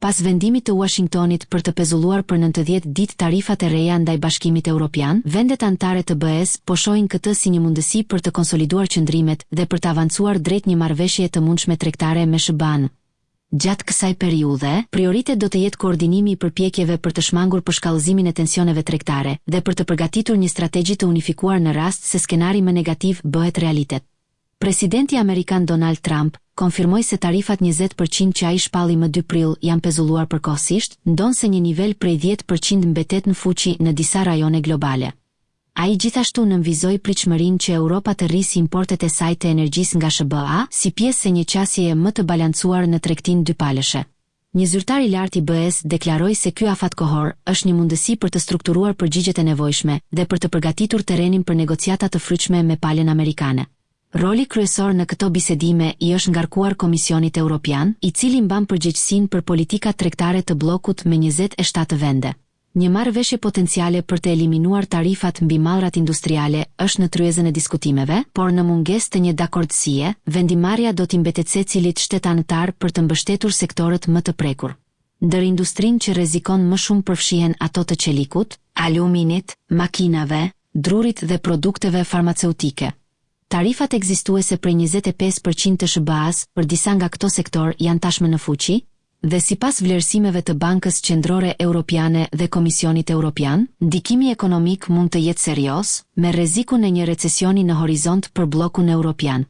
pas vendimit të Washingtonit për të pezulluar për 90 ditë tarifat e reja ndaj Bashkimit Evropian, vendet anëtare të BE-s po shohin këtë si një mundësi për të konsoliduar qëndrimet dhe për të avancuar drejt një marrëveshje të mundshme tregtare me SBA-n. Gjatë kësaj periudhe, prioritet do të jetë koordinimi i përpjekjeve për të shmangur përshkallëzimin e tensioneve tregtare dhe për të përgatitur një strategji të unifikuar në rast se skenari më negativ bëhet realitet. Presidenti Amerikan Donald Trump konfirmoi se tarifat 20% që ai shpalli më 2 prill janë pezulluar përkohësisht, ndonse një nivel prej 10% mbetet në fuqi në disa rajone globale. Ai gjithashtu nënvizoi pritshmërinë që Europa të rrisë importet e saj të energjisë nga SBA si pjesë e një qasjeje më të balancuar në tregtinë dypalëshe. Një zyrtar i lartë i BE-s deklaroi se ky afat kohor është një mundësi për të strukturuar përgjigjet e nevojshme dhe për të përgatitur terrenin për negociata të frytshme me palën amerikane. Roli kryesor në këto bisedime i është ngarkuar Komisionit Evropian, i cili mban përgjegjësinë për politikat tregtare të bllokut me 27 vende. Një marrëveshje potenciale për të eliminuar tarifat mbi mallrat industriale është në tryezën e diskutimeve, por në mungesë të një dakordësie, vendimarrja do t'i mbetet secilit shtet anëtar për të mbështetur sektorët më të prekur. Ndër industrinë që rrezikon më shumë përfshihen ato të qelikut, aluminit, makinave, drurit dhe produkteve farmaceutike. Tarifat ekzistuese për 25% të SBA-s për disa nga këto sektor janë tashmë në fuqi, dhe sipas vlerësimeve të Bankës Qendrore Europiane dhe Komisionit Evropian, ndikimi ekonomik mund të jetë serioz, me rrezikun e një recesioni në horizont për bllokun evropian.